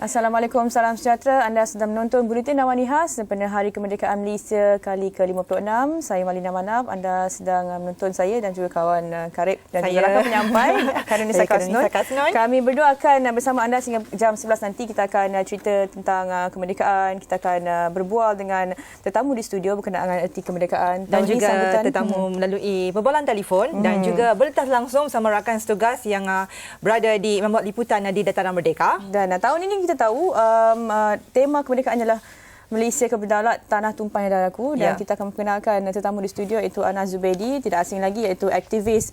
Assalamualaikum, salam sejahtera. Anda sedang menonton Buletin Awani Khas sempena Hari Kemerdekaan Malaysia kali ke-56. Saya Malina Manaf. Anda sedang menonton saya dan juga kawan Karib dan juga rakan penyampai Karunisa Kasnun. Kami berdua akan bersama anda sehingga jam 11 nanti. Kita akan cerita tentang kemerdekaan. Kita akan berbual dengan tetamu di studio berkenaan dengan erti kemerdekaan. Dan juga tetamu melalui perbualan telefon dan juga berletas langsung sama rakan setugas yang berada di membuat liputan di Dataran Merdeka. Dan tahun ini kita tahu tema kemerdekaan adalah Malaysia Keberdaulat Tanah Tumpahnya Darahku, dan kita akan memperkenalkan tetamu di studio iaitu Anas Zubaidi, tidak asing lagi iaitu aktivis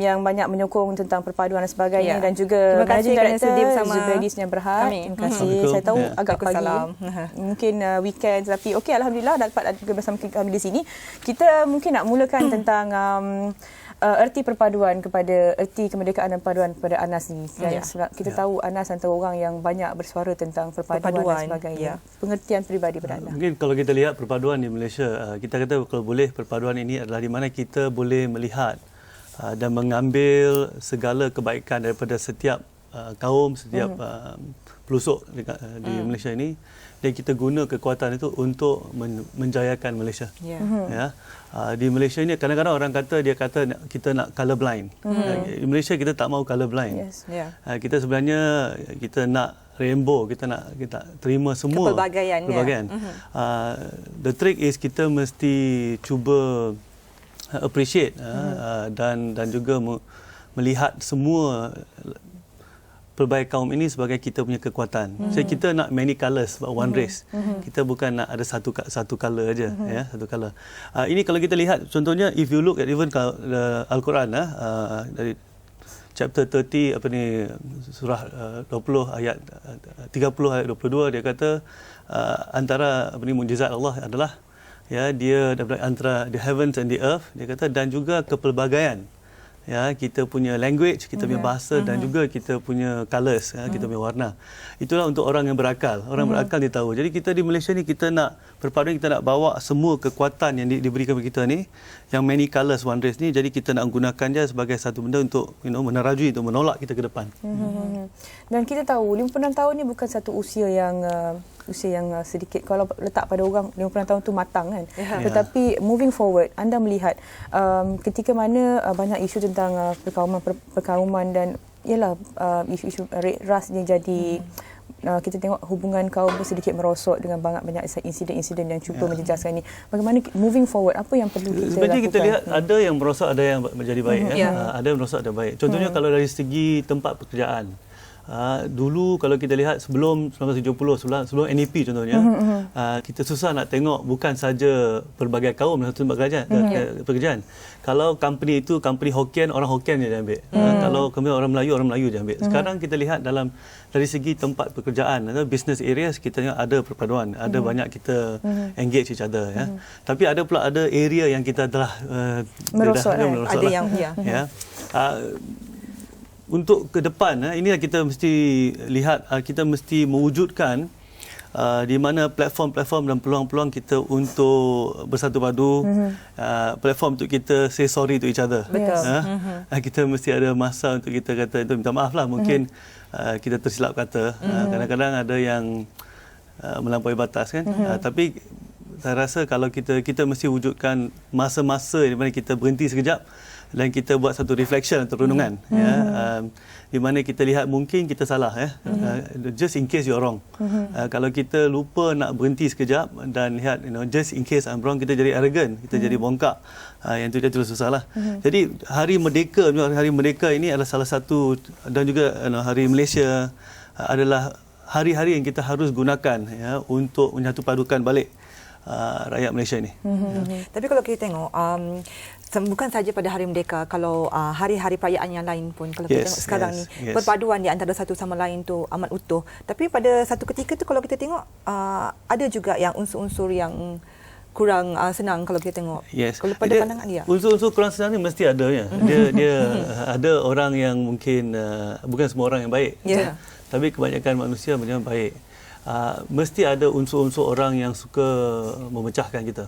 yang banyak menyokong tentang perpaduan dan sebagainya, dan juga Managing Director Zubaidi Sdn Berhad. Terima kasih. Saya tahu agak pagi, mungkin weekend, tapi okey, alhamdulillah dapat juga bersama kami di sini. Kita mungkin nak mulakan tentang erti perpaduan kepada erti kemerdekaan dan perpaduan kepada Anas ni. Kita tahu Anas antara orang yang banyak bersuara tentang perpaduan dan sebagainya. Pengertian peribadi pada anda. Mungkin kalau kita lihat perpaduan di Malaysia, kita kata kalau boleh perpaduan ini adalah di mana kita boleh melihat dan mengambil segala kebaikan daripada setiap kaum, setiap pelusuk di Malaysia ini, dan kita guna kekuatan itu untuk menjayakan Malaysia. Di Malaysia ini kadang-kadang orang kata kita nak colour blind. Di Malaysia kita tak mau colour blind. Kita sebenarnya kita nak rainbow, kita terima semua pelbagaian. The trick is kita mesti cuba appreciate dan juga melihat semua pelbagai kaum ini sebagai kita punya kekuatan. So, kita nak many colours, one race. Kita bukan nak ada satu colour aja, satu colour. Ini kalau kita lihat, contohnya if you look at even Al-Quran, dari chapter 30 surah 20 ayat 30 ayat 22, dia kata antara mukjizat Allah adalah dia antara the heavens and the earth, dia kata, dan juga kepelbagaian. Kita punya language, kita punya bahasa, dan juga kita punya colours, kita punya warna. Itulah untuk orang yang berakal. Orang berakal dia tahu. Jadi kita di Malaysia ni, kita nak perpaduan, kita nak bawa semua kekuatan yang diberikan kepada kita ni, yang many colours one race ni, jadi kita nak gunakan dia sebagai satu benda untuk menerajui, untuk menolak kita ke depan. Dan kita tahu 56 tahun ni bukan satu usia yang sedikit. Kalau letak pada orang 56 tahun tu matang kan. Tetapi moving forward, anda melihat ketika mana banyak isu tentang perkauman dan ialah isu ras yang jadi kita tengok hubungan kaum tu sedikit merosot dengan banyak insiden-insiden yang cuba menjejaskan ini. Bagaimana moving forward, apa yang perlu kita sebenarnya lakukan? Kita lihat ada yang merosot, ada yang menjadi baik. Ada yang merosot, ada yang baik. Contohnya kalau dari segi tempat pekerjaan, dulu kalau kita lihat sebelum 1970, sebelum NEP contohnya, kita susah nak tengok bukan saja pelbagai kaum dalam satu tempat pekerjaan. Kalau company itu company Hokkien, orang Hokkien je dia ambil. Kalau kemudian orang Melayu je ambil. Sekarang kita lihat dari segi tempat pekerjaan, business areas, kita tengok ada perpaduan, ada banyak kita engage each other. Tapi ada pula area yang kita telah merosot. Ada yang untuk ke depan, inilah kita mesti lihat, kita mesti mewujudkan di mana platform-platform dan peluang-peluang kita untuk bersatu padu, platform untuk kita say sorry to each other. Kita mesti ada masa untuk kita kata, minta maaf lah, mungkin kita tersilap kata, kadang-kadang ada yang melampaui batas kan. Tapi saya rasa kalau kita mesti wujudkan masa-masa di mana kita berhenti sekejap dan kita buat satu reflection atau renungan, di mana kita lihat mungkin kita salah, just in case you're wrong. Kalau kita lupa nak berhenti sekejap dan lihat, just in case I'm wrong, kita jadi arrogant, kita jadi bongkak, yang itu dia terus susah lah. Jadi hari merdeka ini adalah salah satu, dan juga hari Malaysia adalah hari-hari yang kita harus gunakan untuk menyatupadukan balik rakyat Malaysia ini. Tapi kalau kita tengok, bukan saja pada Hari Merdeka, kalau hari-hari perayaan yang lain pun, kalau kita tengok sekarang ni, perpaduan di antara satu sama lain tu amat utuh. Tapi pada satu ketika tu kalau kita tengok, ada juga yang unsur-unsur yang kurang senang kalau kita tengok. Kalau pada pandangan dia, unsur-unsur kurang senang ni mesti ada ya. Dia ada orang yang mungkin bukan semua orang yang baik. Tapi kebanyakan manusia memang baik. mesti ada unsur-unsur orang yang suka memecahkan kita.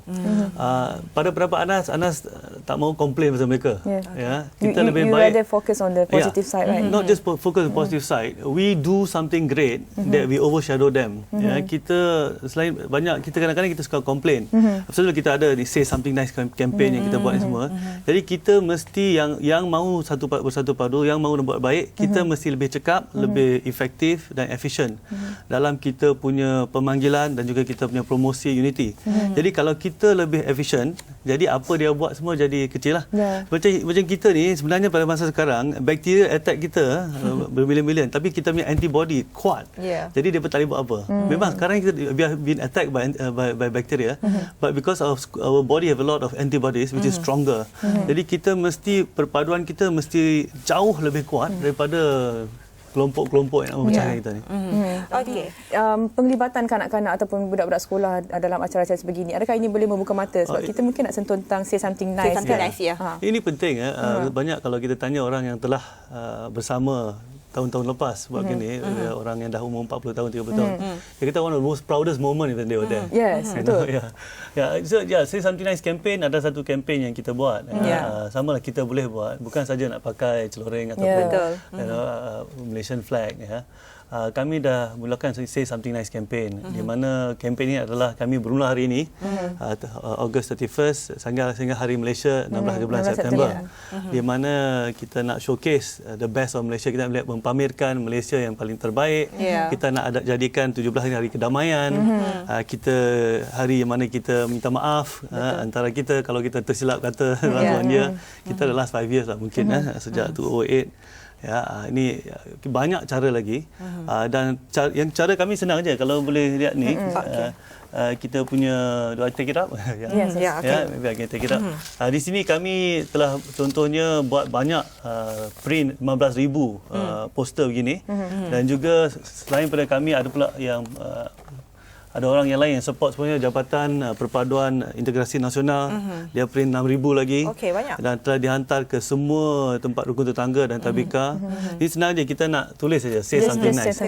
Pada pendapat Anas tak mau komplain pasal mereka. Ya, kita lebih baik rather focus on the positive side, right? Not just focus on the positive side. We do something great that we overshadow them. Ya, kita selain banyak, kita kadang-kadang kita suka komplain. Sebab kita ada say something nice campaign yang kita buat ni semua. Jadi kita mesti yang mahu bersatu padu, yang mahu buat baik, kita mesti lebih cekap, lebih efektif dan efisien dalam kita punya pemanggilan dan juga kita punya promosi Unity. Jadi kalau kita lebih efisien, jadi apa dia buat semua jadi kecil lah. Macam kita ni sebenarnya pada masa sekarang bakteria attack kita bermilion-milion, tapi kita punya antibody kuat. Jadi dia tak boleh buat apa. Memang sekarang kita we have been attacked by bacteria, but because of our body have a lot of antibodies which is stronger. Jadi kita mesti perpaduan kita mesti jauh lebih kuat daripada kelompok-kelompok yang nak memecahkan kita ni. Okey. Penglibatan kanak-kanak ataupun budak-budak sekolah dalam acara-acara sebegini, adakah ini boleh membuka mata? Sebab kita mungkin nak sentuh tentang say something nice. Say something nice, ya. Ini penting. Banyak kalau kita tanya orang yang telah bersama tahun-tahun lepas buat gini, orang yang dah umur 40 tahun, 30 tahun. Dia kata one of the most proudest moment when they were there. Yes, betul. So, say something nice campaign, ada satu campaign yang kita buat. Samalah kita boleh buat, bukan saja nak pakai celoreng ataupun Malaysian flag. Kami dah mulakan say something nice campaign, di mana campaign ini adalah kami bermula hari ini, August 31st sehingga Hari Malaysia 16-17 September, di mana kita nak showcase the best of Malaysia. Kita nak mempamerkan Malaysia yang paling terbaik. Kita nak jadikan 17 hari kedamaian. Kita hari yang mana kita minta maaf antara kita kalau kita tersilap kata laluan dia. Kita the last 5 years lah mungkin sejak 2008. Ya, ini banyak cara lagi, dan cara kami senang aja. Kalau boleh lihat ni, kita punya, do I take it up? Maybe I can take it up. Di sini kami telah contohnya buat banyak print 15,000 poster begini, dan juga selain pada kami ada pula yang ada orang yang lain yang support sebenarnya Jabatan Perpaduan Integrasi Nasional. Dia print 6,000 lagi. Banyak. Dan telah dihantar ke semua tempat rukun tetangga dan tabika. Jadi senang je, kita nak tulis saja say something nice.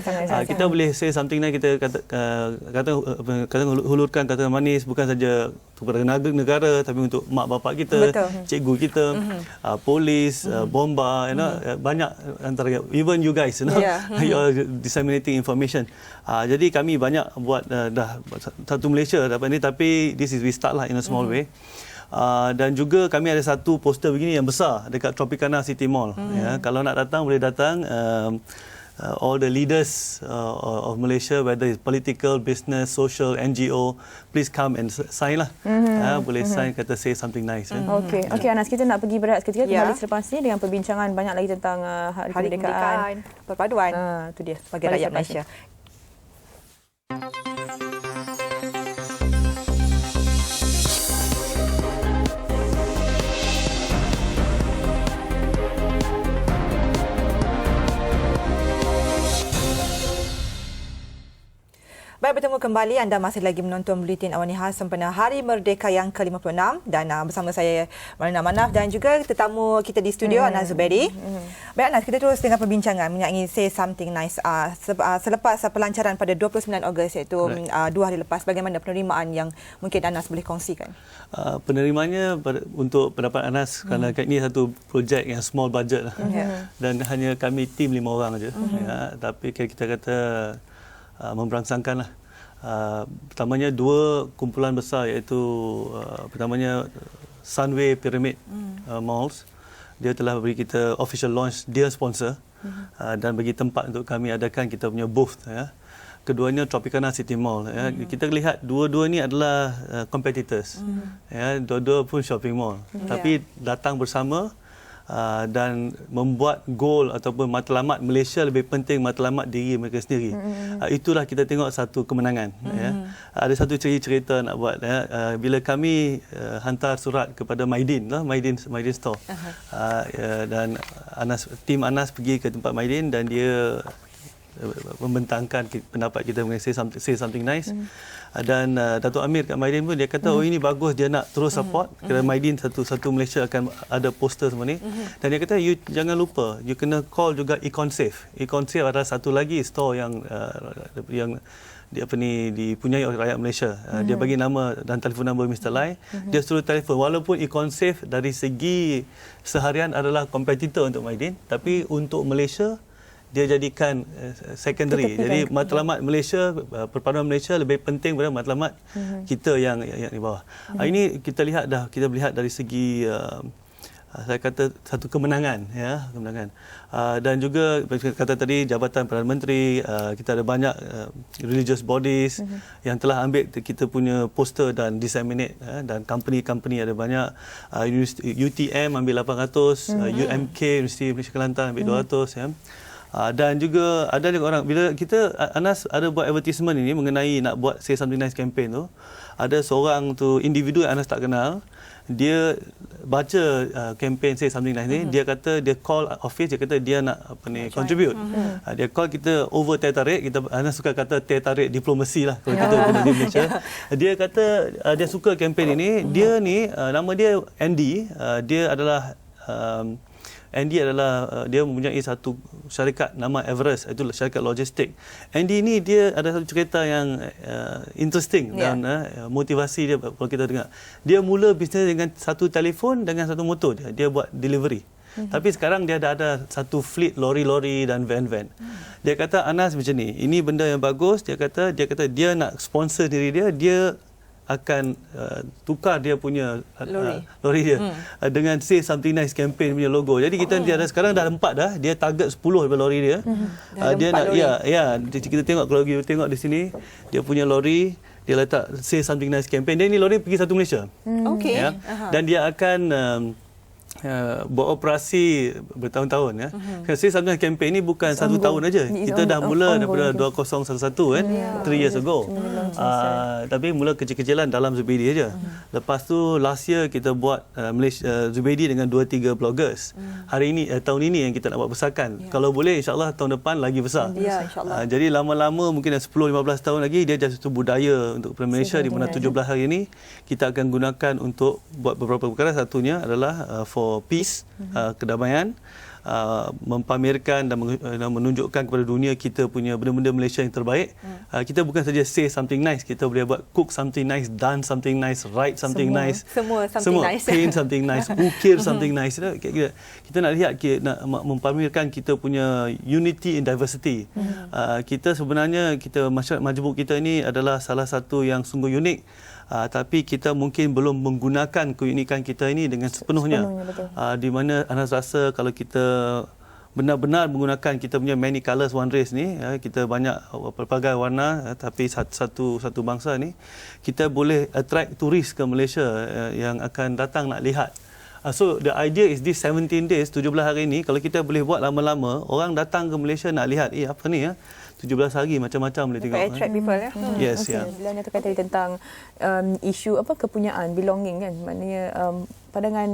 Kita boleh say something nice, kita kata hulurkan kata manis, bukan saja kepada negara tapi untuk mak bapak kita, cikgu kita, polis, bomba, banyak antara even you guys, you are disseminating information. Jadi kami banyak buat dah satu Malaysia dapat ni, tapi this is we start lah in a small way. Dan juga kami ada satu poster begini yang besar dekat Tropicana City Mall. Kalau nak datang boleh datang. All the leaders of Malaysia, whether it's political, business, social, NGO, please come and sign lah. Boleh sign, kata say something nice. Okey, Anas, kita nak pergi berehat seketika, kembali selepas ini dengan perbincangan banyak lagi tentang Hari Kemerdekaan. Perpaduan. Itu dia. Bagi rakyat Malaysia. Baik, bertemu kembali. Anda masih lagi menonton Buletin Awani Khas sempena Hari Merdeka yang ke-56 dan bersama saya Malina Manaf dan juga tetamu kita di studio Anas Zubairi. Baik Anas, kita terus dengan perbincangan mengenai say something nice. Selepas pelancaran pada 29 Ogos, iaitu 2 hari lepas, bagaimana penerimaan yang mungkin Anas boleh kongsikan? Penerimanya untuk pendapat Anas, kerana ini satu projek yang small budget lah. Dan hanya kami tim 5 orang saja. Tapi kita kata memberangsangkan lah. Pertamanya 2 kumpulan besar, iaitu pertamanya Sunway Pyramid Malls. Dia telah beri kita official launch, dia sponsor dan bagi tempat untuk kami adakan kita punya booth. Keduanya Tropicana City Mall. Kita lihat dua-dua ni adalah competitors. Dua-dua pun shopping mall. Tapi datang bersama dan membuat goal ataupun matlamat Malaysia lebih penting matlamat diri mereka sendiri. Itulah kita tengok satu kemenangan. Ada satu cerita nak buat. Bila kami hantar surat kepada Maidin Store, dan tim Anas pergi ke tempat Maidin dan dia membentangkan pendapat kita mengenai say something nice. Dan Datuk Amir kat Maidin pun dia kata ini bagus, dia nak terus support kerana Maidin satu Malaysia akan ada poster semua ni. Dan dia kata you jangan lupa, you kena call juga Econ Safe. Econ Safe adalah satu lagi store yang dipunyai oleh rakyat Malaysia. Dia bagi nama dan telefon nombor Mr. Lai. Dia suruh telefon, walaupun Econsave dari segi seharian adalah kompetitor untuk Mydin, tapi untuk Malaysia dia jadikan secondary. Jadi matlamat Malaysia, perpaduan Malaysia lebih penting daripada matlamat kita yang di bawah. Ini kita lihat dari segi saya kata satu kemenangan, ya, kemenangan. Dan juga kata tadi Jabatan Perdana Menteri, kita ada banyak religious bodies yang telah ambil kita punya poster dan disseminate, dan company ada banyak. UTM ambil 800, UMK Universiti Malaysia Kelantan ambil 200, ya. Dan juga ada orang, bila kita Anas ada buat advertisement ini mengenai nak buat Say Something Nice campaign tu, ada seorang tu individu yang Anas tak kenal, dia baca campaign Say Something Nice ni, dia kata dia call office, dia kata dia nak contribute. Dia call kita over teh tarik, Anas suka kata teh tarik diplomasi lah kalau kita guna di Malaysia. Dia kata dia suka campaign ini. Dia ni nama dia Andy, dia adalah dia mempunyai satu syarikat nama Everest, itu syarikat logistik. Andy ni dia ada satu cerita yang interesting dan motivasi dia kalau kita dengar. Dia mula bisnes dengan satu telefon dengan satu motor dia buat delivery. Tapi sekarang dia ada satu fleet lori-lori dan van-van. Dia kata Anas macam ni, ini benda yang bagus. Dia kata dia nak sponsor diri dia akan tukar dia punya lori dia dengan Say Something Nice campaign punya logo. Jadi kita ada sekarang dah 4 dah, dia target 10 daripada lori dia. Dia nak kita tengok, kalau you tengok di sini dia punya lori, dia letak Say Something Nice campaign. Dan ini lori pergi satu Malaysia. Okey. Ya. Dan dia akan beroperasi bertahun-tahun, ya. Say Something Nice campaign ni bukan satu tahun aja. Kita dah mula daripada 2011 kan, 3 years ago. Tapi mula kecil-kecilan dalam Zubaidi aja. Lepas tu last year kita buat Zubaidi dengan 2-3 bloggers. Hari ini tahun ini yang kita nak buat besarkan. Kalau boleh insya-Allah tahun depan lagi besar. Jadi lama-lama mungkin 10-15 tahun lagi dia jadi satu budaya untuk Malaysia, di mana 17 hari ini kita akan gunakan untuk buat beberapa perkara. Satunya adalah for peace, kedamaian, mempamerkan dan menunjukkan kepada dunia kita punya benda-benda Malaysia yang terbaik. Kita bukan saja say something nice, kita boleh buat cook something nice, dance something nice, write something nice, semua something nice, paint something nice, ukir something nice. Kita nak lihat, nak mempamerkan kita punya unity in diversity. Kita sebenarnya, masyarakat majmuk kita ini adalah salah satu yang sungguh unik. Tapi kita mungkin belum menggunakan keunikan kita ini dengan sepenuhnya. Di mana Anas rasa kalau kita benar-benar menggunakan kita punya many colours one race ni, kita banyak pelbagai warna, tapi satu bangsa ni, kita boleh attract turis ke Malaysia yang akan datang nak lihat. So the idea is this 17 days, 17 hari ni, kalau kita boleh buat lama-lama, orang datang ke Malaysia nak lihat, apa ni 17 hari macam-macam boleh tengok. Attract people, ya. Yes, okay. Bila Anda kata tentang isu kepunyaan, belonging kan, maknanya pandangan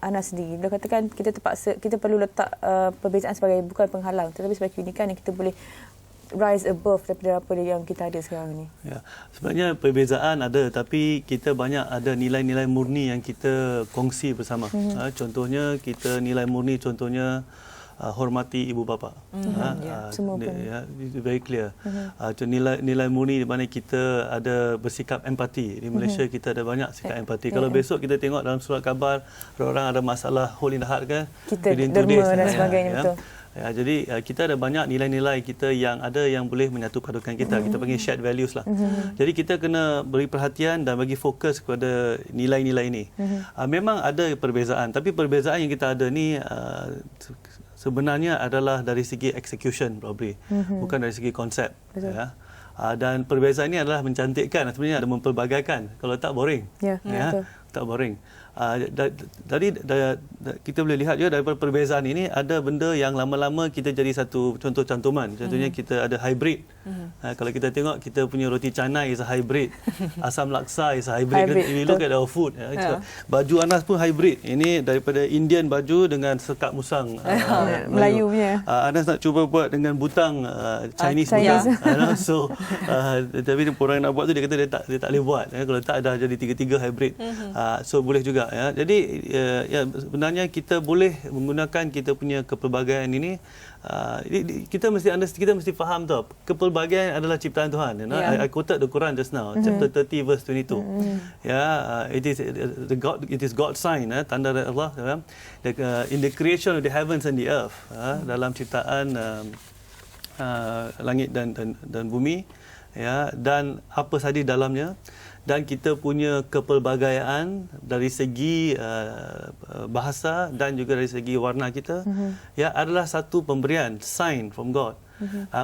Anas sendiri. Bila katakan kita terpaksa, kita perlu letak perbezaan sebagai bukan penghalang, tetapi sebagai keunikan yang kita boleh rise above daripada apa yang kita ada sekarang ni. Ya, sebenarnya perbezaan ada, tapi kita banyak ada nilai-nilai murni yang kita kongsi bersama. Contohnya kita nilai murni, contohnya hormati ibu bapa. Semua pun. Very clear. Nilai murni di mana kita ada bersikap empati. Di Malaysia kita ada banyak sikap empati. Kalau besok kita tengok dalam surat khabar orang ada masalah hole in the heart kan, kita derma dan sebagainya, betul. Jadi kita ada banyak nilai-nilai kita yang ada yang boleh menyatu padukan kita. Kita panggil shared values lah. Jadi kita kena beri perhatian dan bagi fokus kepada nilai-nilai ini. Memang ada perbezaan, tapi perbezaan yang kita ada ni sebenarnya adalah dari segi execution probably, bukan dari segi konsep. Dan perbezaan ini adalah mencantikkan, sebenarnya ada mempelbagaikan. Kalau tak boring. Tak boring. Jadi kita boleh lihat juga daripada perbezaan ini ada benda yang lama-lama kita jadi satu contoh cantuman. Contohnya kita ada hybrid. Kalau kita tengok kita punya roti canai is a hybrid. Asam laksa is a hybrid. If you look at our food, baju Anas pun hybrid. Ini daripada Indian baju dengan sekak musang Melayu punya. Anas nak cuba buat dengan butang Chinese butang. Tapi orang nak buat tu dia kata dia tak boleh buat. Kalau tak dah jadi tiga-tiga hybrid. So boleh juga ya. Jadi ya sebenarnya kita boleh menggunakan kita punya kepelbagaian ini. Kita mesti faham tu, kepelbagaian adalah ciptaan Tuhan. You know? I quoted the Quran just now, chapter 30 verse 22. It is God's sign, tanda dari Allah, in the creation of the heavens and the earth, dalam ciptaan langit dan bumi, ya, dan apa sahaja di dalamnya. Dan kita punya kepelbagaian dari segi bahasa dan juga dari segi warna kita, ya, adalah satu pemberian, sign from God,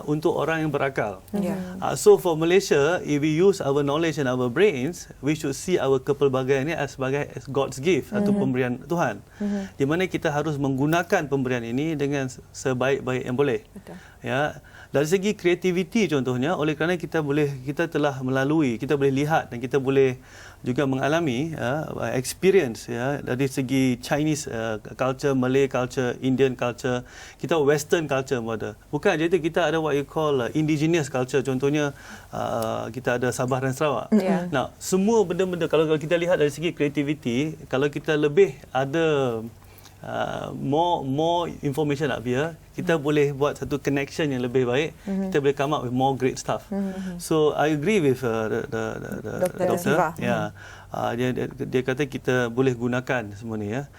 untuk orang yang berakal. So for Malaysia, if we use our knowledge and our brains, we should see our kepelbagaian ini as God's gift, atau pemberian Tuhan, di mana kita harus menggunakan pemberian ini dengan sebaik-baik yang boleh. Betul. Ya, dari segi kreativiti contohnya, oleh kerana kita telah melalui, kita boleh lihat dan kita boleh juga mengalami experience, ya, dari segi Chinese culture, Malay culture, Indian culture, kita Western culture ada. Bukan saja itu, kita ada what you call indigenous culture, contohnya kita ada Sabah dan Sarawak. Nah, semua benda-benda kalau kita lihat dari segi kreativiti, kalau kita lebih ada more information up here, kita boleh buat satu connection yang lebih baik. Kita boleh come up with more great stuff. So I agree with the doctor. Yeah. Dia kata kita boleh gunakan semua ni, ya.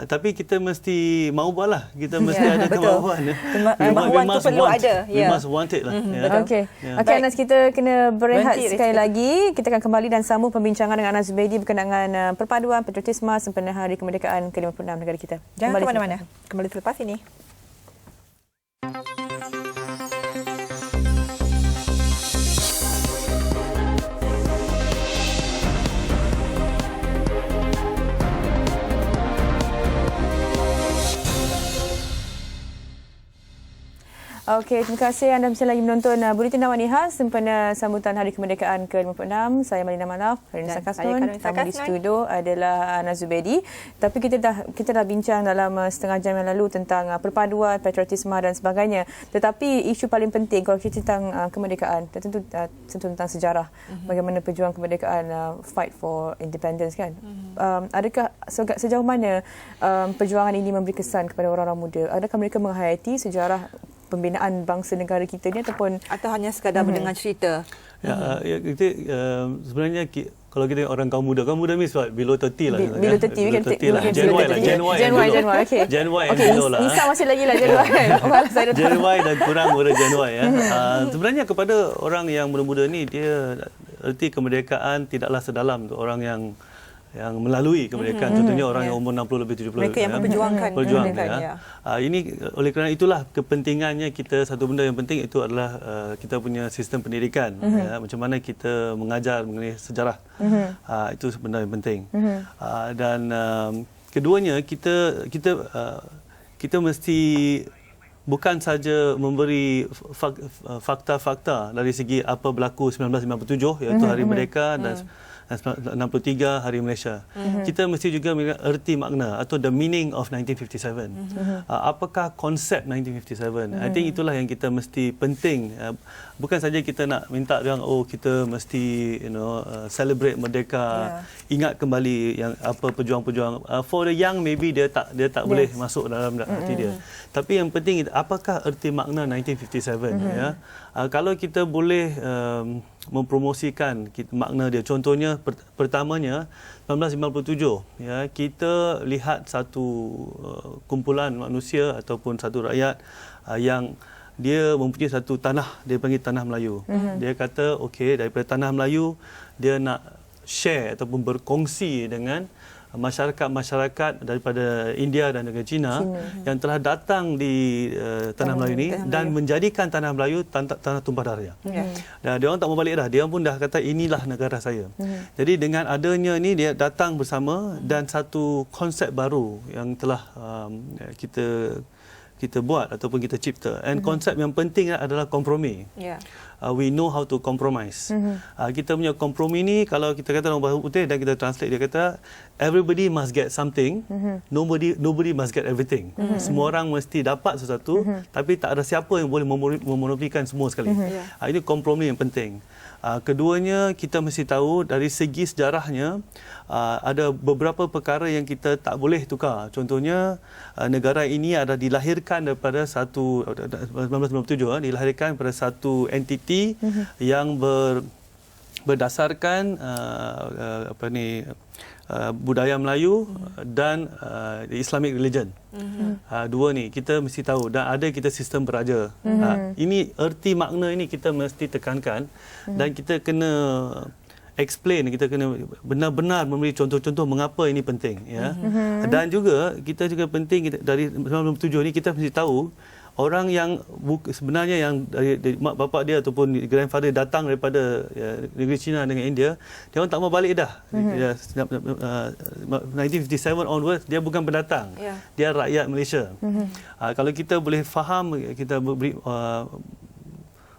Tapi kita mesti mahu buatlah. Kita mesti ada kemauan. Kemauan tu perlu ada. We must want it lah. Okey, Anas, kita kena berehat sekali lagi. Kita akan kembali dan sambung perbincangan dengan Anas Zubaidi berkenaan dengan perpaduan patriotisme sempena Hari Kemerdekaan ke-56 negara kita. Jangan ke mana-mana. Kembali selepas ini. Okey, terima kasih anda masih lagi menonton Buletin Awani Khas sempena sambutan Hari Kemerdekaan ke-56. Saya Malina Manaf, Harinisa Kasnun. Tamu di studio adalah Anas Zubaidi. Tapi kita dah bincang dalam setengah jam yang lalu tentang perpaduan, patriotisme dan sebagainya. Tetapi isu paling penting kalau kita tentang kemerdekaan, tentu tentang sejarah. Bagaimana pejuang kemerdekaan fight for independence, kan? Adakah sejauh mana perjuangan ini memberi kesan kepada orang-orang muda? Adakah mereka menghayati sejarah pembinaan bangsa negara kita ni atau hanya sekadar mendengar cerita? Kita sebenarnya kalau kita orang kaum muda means what? Below 30 lah. Below 30 kan? Gen Y lah. Okey. Gen Y and below lah. Nisa masih lagi lah Gen Y. Gen Y dan kurang muda Gen Y, ya. Sebenarnya kepada orang yang muda-muda ni, dia erti kemerdekaan tidaklah sedalam untuk orang yang melalui kemerdekaan. Contohnya orang yang umur 60 lebih 70. Mereka yang memperjuangkan kemerdekaan. Ini oleh kerana itulah kepentingannya kita, satu benda yang penting itu adalah kita punya sistem pendidikan. Macam mana kita mengajar mengenai sejarah. Itu benda yang penting. Dan keduanya, kita mesti bukan saja memberi fakta-fakta dari segi apa berlaku 1957, iaitu Hari Merdeka, dan 63 Hari Malaysia. Kita mesti juga mengerti makna atau the meaning of 1957. Apakah konsep 1957? I think itulah yang kita mesti penting. Bukan saja kita nak minta orang, kita mesti celebrate merdeka, ingat kembali yang apa pejuang-pejuang. For the young, maybe dia tak boleh masuk dalam hati dia. Tapi yang penting, apakah erti makna 1957? Ya? Kalau kita boleh mempromosikan makna dia, contohnya pertamanya 1957, ya, kita lihat satu kumpulan manusia ataupun satu rakyat yang dia mempunyai satu tanah, dia panggil tanah Melayu. Dia kata okey, daripada tanah Melayu dia nak share ataupun berkongsi dengan masyarakat Daripada India dan juga China yang telah datang di tanah Melayu ini dan menjadikan tanah Melayu tanah tumpah darah. Dan dia orang tak mau balik dah. Dia pun dah kata inilah negara saya. Jadi dengan adanya ni, dia datang bersama dan satu konsep baru yang telah kita buat ataupun kita cipta. And konsep yang penting adalah kompromi. we know how to compromise. Kita punya kompromi ni, kalau kita kata dalam bahasa putih dan kita translate, dia kata everybody must get something, nobody must get everything. Semua orang mesti dapat sesuatu, tapi tak ada siapa yang boleh memonopolikan semua sekali. Ini kompromi yang penting. Keduanya, kita mesti tahu dari segi sejarahnya, ada beberapa perkara yang kita tak boleh tukar. Contohnya, negara ini ada dilahirkan daripada 1997, dilahirkan pada satu entiti yang berdasarkan budaya Melayu dan Islamic religion. Dua ni kita mesti tahu, dan ada kita sistem beraja. Ini erti makna ini kita mesti tekankan, dan kita kena explain, kita kena benar-benar memberi contoh-contoh mengapa ini penting, ya. Dan juga kita juga penting, dari 1997 ni kita mesti tahu orang yang sebenarnya yang dari mak bapak dia ataupun grandfather datang daripada negeri China dengan India, dia orang tak mau balik dah. 1957 onwards, dia bukan pendatang. Dia rakyat Malaysia. Kalau kita boleh faham, kita beri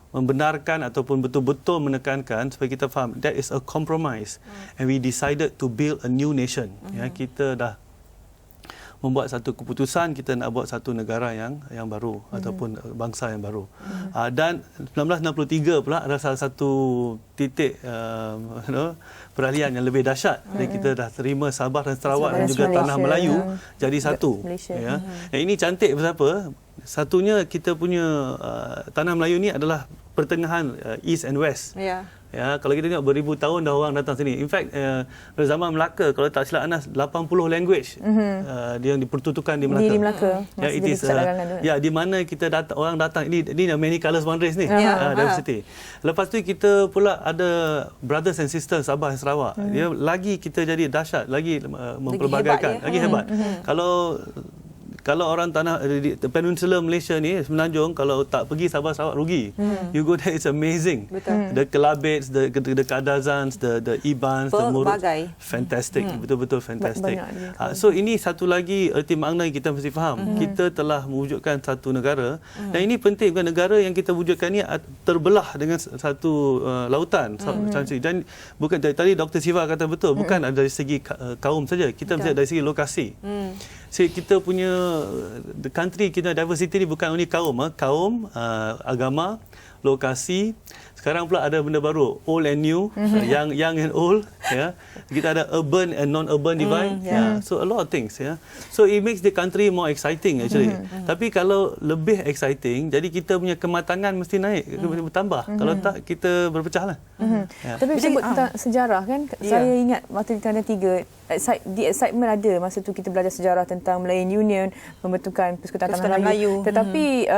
membenarkan ataupun betul-betul menekankan supaya kita faham that is a compromise, and we decided to build a new nation. Ya, kita dah membuat satu keputusan, kita nak buat satu negara yang baru ataupun bangsa yang baru. Dan 1963 pula ada salah satu titik peralihan yang lebih dahsyat. Kita dah terima Sabah dan Sarawak dan juga Malaysia, Tanah Melayu jadi satu. Ya. Ini cantik sebab satunya kita punya Tanah Melayu ni adalah pertengahan East and West. Ya, kalau kita tengok beribu tahun dah orang datang sini. In fact, pada zaman Melaka, kalau tak silap Anas, 80 language dia yang dipertuturkan di Melaka. Di Melaka. Ya, it is, di mana kita orang datang. Ini many colors one race ni. Diversity. Lepas tu kita pula ada brothers and sisters Sabah dan Sarawak. Dia lagi kita jadi dahsyat, lagi memperbagaikan, lagi hebat. Kalau orang tanah Peninsula Malaysia ni, Semenanjung, kalau tak pergi Sabah Sarawak rugi. You go there, it's amazing. The Kelabits, the Kadazans, the Ibans, the Murut, fantastic, betul-betul fantastic. So ini satu lagi erti makna yang kita mesti faham. Kita telah mewujudkan satu negara, dan ini penting, bukan negara yang kita wujudkan ni terbelah dengan satu lautan. Dan bukan tadi Dr. Siva kata betul, bukan dari segi kaum saja, kita mesti dari segi lokasi. Kita punya the country, kita diversity ni bukan only kaum, agama, lokasi. Sekarang pula ada benda baru, old and new, young and old. Ya, kita ada urban and non-urban divide. So a lot of things. Ya, so it makes the country more exciting actually. Tapi kalau lebih exciting, jadi kita punya kematangan mesti naik, bertambah. Kalau tak, kita berpecah lah. Tapi sebut tentang sejarah kan, saya ingat waktu di Tanda Tiga, the excitement ada masa tu kita belajar sejarah tentang Malayan Union, pembentukan Persekutuan Tanah Melayu. Tetapi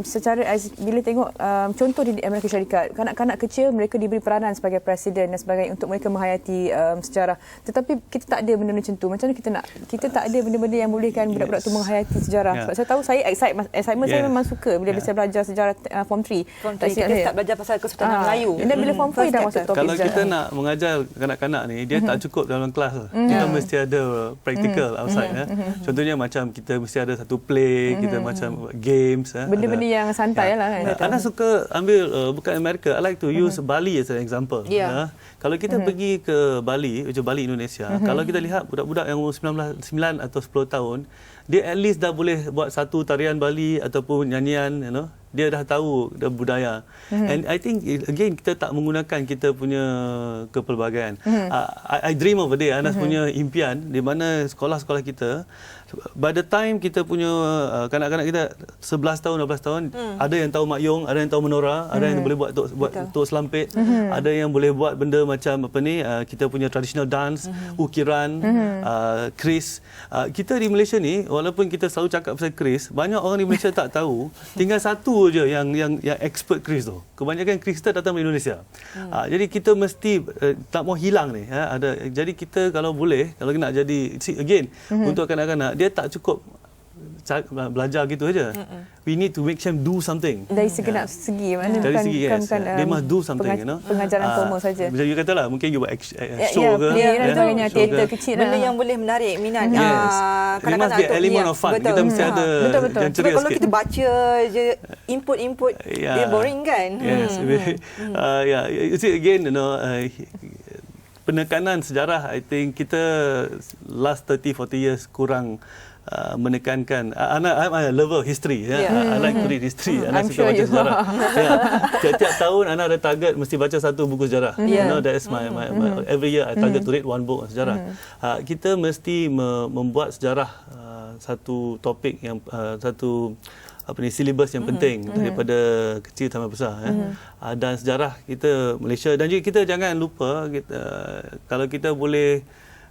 secara bila tengok contoh di Amerika Syarikat, kanak-kanak kecil mereka diberi peranan sebagai presiden dan sebagainya untuk mereka menghayati sejarah. Tetapi kita tak ada benda-benda macam tu. Macam mana kita tak ada benda-benda yang bolehkan budak-budak tu menghayati sejarah. Sebab saya tahu saya excitement saya memang suka bila saya belajar sejarah Form 3. Tak belajar pasal Kesultanan Melayu. Dan bila Form 4 dah masuk topik kalau kita nak mengajar kanak-kanak ni, dia tak cukup dalam kelas. Kita mesti ada practical outside. Contohnya macam kita mesti ada satu play, kita macam games. Benda-benda yang santai lah kan. Anak suka ambil bukan Amerika. I like to use Bali as an example. Kalau kita pergi ke Bali, Bali Indonesia, kalau kita lihat budak-budak yang umur 9 atau 10 tahun, dia at least dah boleh buat satu tarian Bali ataupun nyanyian, dia dah tahu dah budaya. And I think again kita tak menggunakan kita punya kepelbagaian. I dream of a day, Anas punya impian di mana sekolah-sekolah kita, by the time kita punya kanak-kanak kita 11 tahun, 12 tahun, ada yang tahu makyong, ada yang tahu menora, ada yang boleh buat tok selampit, ada yang boleh buat benda macam kita punya traditional dance, ukiran, kris. Kita di Malaysia ni, walaupun kita selalu cakap pasal kris, banyak orang di Malaysia tak tahu, tinggal satu je yang expert kris tu. Kebanyakan kris kita datang dari Indonesia. Jadi kita mesti tak mau hilang ni. Jadi kita kalau boleh, kalau nak jadi, again, untuk kanak-kanak, dia tak cukup belajar gitu aja. We need to make them do something. Dari segenap segi, mana dari bukan, segi, bukan they must do something, pengajaran formal saja. Macam you katalah, mungkin you buat show ke, dan sebagainya, teater kecil. Benda yang boleh menarik minat. There must be element of fun. Kita mesti ada yang ceria kalau sikit. kita baca je input, dia boring kan? Yes. You see again, penekanan sejarah, I think kita last 30-40 years kurang menekankan. I'm a lover of history. I like to read history. Ana suka baca sejarah. Tiap tahun Ana ada target mesti baca satu buku sejarah. That is my every year I target to read one book on sejarah. Kita mesti membuat sejarah satu topik yang satu silibus yang penting daripada kecil sampai besar. Dan sejarah kita Malaysia, dan juga kita jangan lupa kalau kita boleh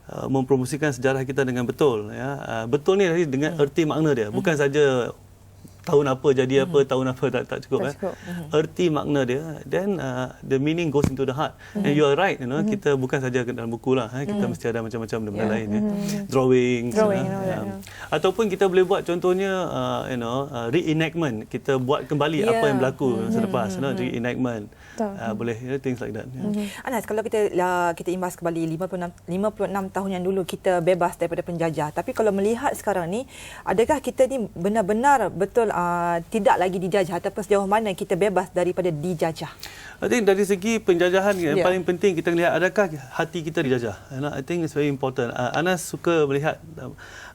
mempromosikan sejarah kita dengan betul, betul ni dengan erti makna dia, bukan saja tahun apa jadi apa, tahun apa tak cukup. Erti makna dia, then the meaning goes into the heart. And you are right, kita bukan saja dalam buku lah, kita mesti ada macam-macam benda lain, drawing, ataupun kita boleh buat contohnya reenactment, kita buat kembali apa yang berlaku selepas, reenactment, boleh, things like that. Anas, kalau kita imbas kembali 56 tahun yang dulu kita bebas daripada penjajah, tapi kalau melihat sekarang ni, adakah kita ni benar-benar betul tidak lagi dijajah, ataupun sejauh mana kita bebas daripada dijajah? I think dari segi penjajahan yang paling penting kita lihat adakah hati kita dijajah. I think it's very important. Anas suka melihat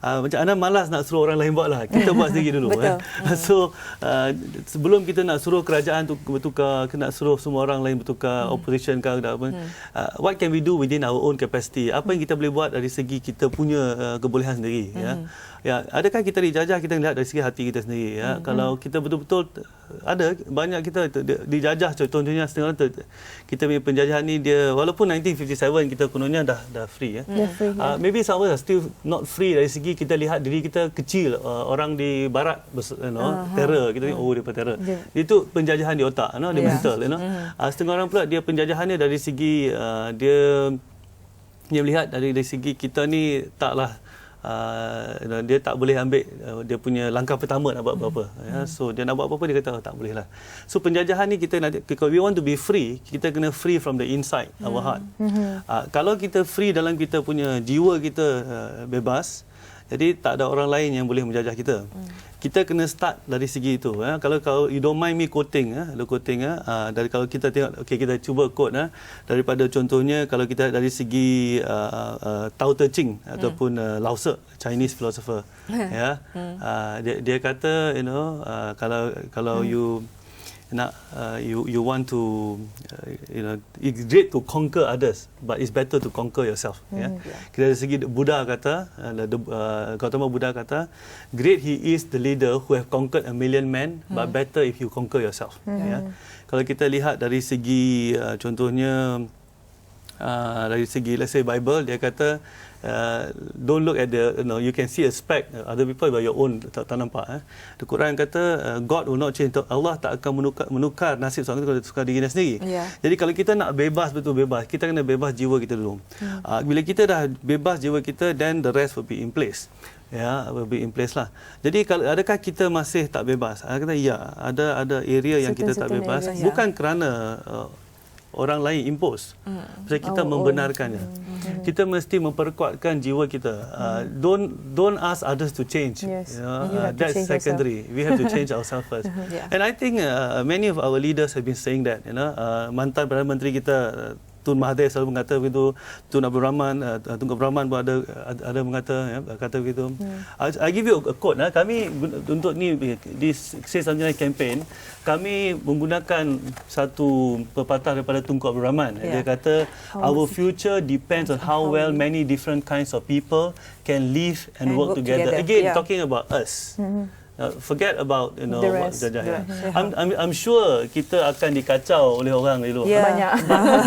macam Anas malas nak suruh orang lain buat lah. Kita buat sendiri dulu. So sebelum kita nak suruh kerajaan tu bertukar, nak suruh semua orang lain bertukar, opposition ke apa, what can we do within our own capacity? Apa yang kita boleh buat dari segi kita punya kebolehan sendiri, adakah kita dijajah, kita lihat dari segi hati kita sendiri, kalau kita betul-betul ada banyak kita dijajah, contohnya setengah kita punya penjajahan ni dia walaupun 1957 kita kononnya dah free, maybe some of us are still not free dari segi kita lihat diri kita kecil, orang di barat terror, kita tengok dia terror, itu penjajahan di otak, dia mental, setengah orang pula dia penjajahannya dari segi dia melihat dari segi kita ni taklah dia tak boleh ambil dia punya langkah pertama nak buat apa-apa, so dia nak buat apa-apa dia kata tak boleh lah. So penjajahan ni kita nak, kalau we want to be free, kita kena free from the inside our heart. Kalau kita free dalam kita punya jiwa kita bebas, jadi tak ada orang lain yang boleh menjajah kita. Kita kena start dari segi itu. Kalau you don't mind me quoting, dari kalau kita tengok, kita cuba quote daripada contohnya kalau kita dari segi Tao Te Ching ataupun Lao Tse, Chinese philosopher, dia kata kalau you nak you want to it's great to conquer others, but it's better to conquer yourself. Kita dari segi Buddha kata, Gautama Buddha kata, great he is the leader who have conquered 1 million men, but better if you conquer yourself. Kalau kita lihat dari segi contohnya dari segi let's say Bible, dia kata don't look at you can see a speck other people by your own, tak nampak. The Quran kata God will not change, Allah tak akan menukar nasib seorang itu kalau tukar diri sendiri. Jadi kalau kita nak bebas, betul bebas, kita kena bebas jiwa kita dulu. Bila kita dah bebas jiwa kita, then the rest will be in place. Will be in place lah. Jadi kalau adakah kita masih tak bebas? Kata ada area yang kita tak bebas, bukan kerana orang lain impose. Sebab kita membenarkannya. Kita mesti memperkuatkan jiwa kita. Don't ask others to change. That's secondary. We have to change ourselves first. And I think many of our leaders have been saying that. Mantan Perdana Menteri kita Tun Mahathir selalu mengata begitu, Tun Abdul Rahman, Tunku Abdul Rahman pun ada kata begitu. I give you a quote. Kami untuk this Say Something Like campaign, kami menggunakan satu pepatah daripada Tunku Abdul Rahman. Dia kata, our future depends on how well many different kinds of people can live and work together. Again, talking about us. Forget about what jajah. I'm sure kita akan dikacau oleh orang dari luar. Banyak.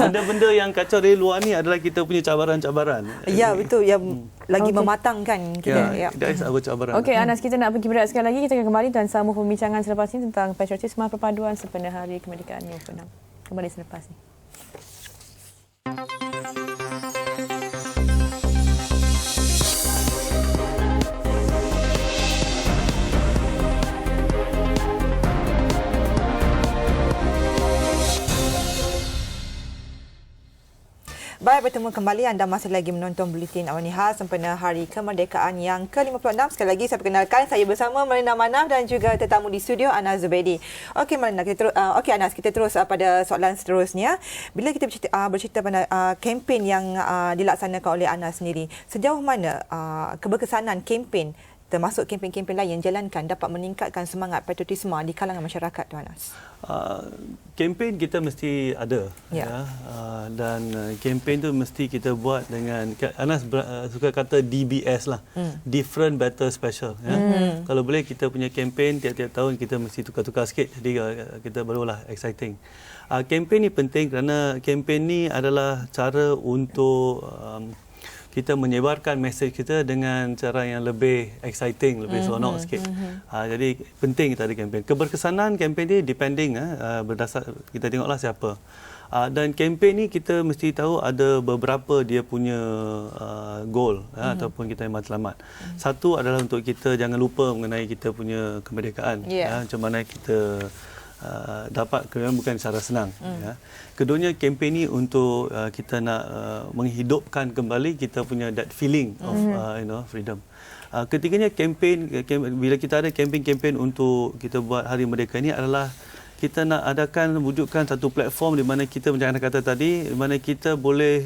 Benda-benda yang kacau dari luar ni adalah kita punya cabaran-cabaran. Ya, betul. Yang lagi mematangkan kita. That is our cabaran. Okey, Anas, kita nak pergi berehat sekali lagi. Kita akan kembali dan sambung pembincangan selepas ini tentang patriotisme perpaduan sempena Hari Kemerdekaan yang ke-6. Kembali selepas ini. Baik, bertemu kembali. Anda masih lagi menonton Buletin Awal Nihar sempena Hari Kemerdekaan yang ke-56. Sekali lagi saya perkenalkan, saya bersama Malina Manaf dan juga tetamu di studio Anas Zubaidi. Okey Malina, Anas, kita terus pada soalan seterusnya. Bila kita bercerita pada kempen yang dilaksanakan oleh Anas sendiri, sejauh mana keberkesanan kempen termasuk kempen-kempen lain yang jalankan dapat meningkatkan semangat patriotisme di kalangan masyarakat, Tuan Anas? Kempen kita mesti ada, ya. Dan kempen tu mesti kita buat dengan, Anas suka kata DBS lah, different, better, special. Ya. Kalau boleh kita punya kempen tiap-tiap tahun kita mesti tukar-tukar sikit, jadi kita barulah exciting. Kempen ni penting kerana kempen ni adalah cara untuk kita menyebarkan mesej kita dengan cara yang lebih exciting, lebih seronok sikit. Jadi penting kita ada kempen. Keberkesanan kempen ni depending, berdasar kita tengoklah siapa. Dan kempen ni kita mesti tahu ada beberapa dia punya goal, ataupun kita yang matlamat. Satu adalah untuk kita jangan lupa mengenai kita punya kemerdekaan. Macam mana kita dapat, bukan secara senang. Ya. Keduanya, kempen ni untuk kita nak menghidupkan kembali kita punya that feeling of freedom. Ketiganya, kempen bila kita ada kempen-kempen untuk kita buat Hari Merdeka ni adalah kita nak adakan, wujudkan satu platform di mana kita, macam anda kata tadi, di mana kita boleh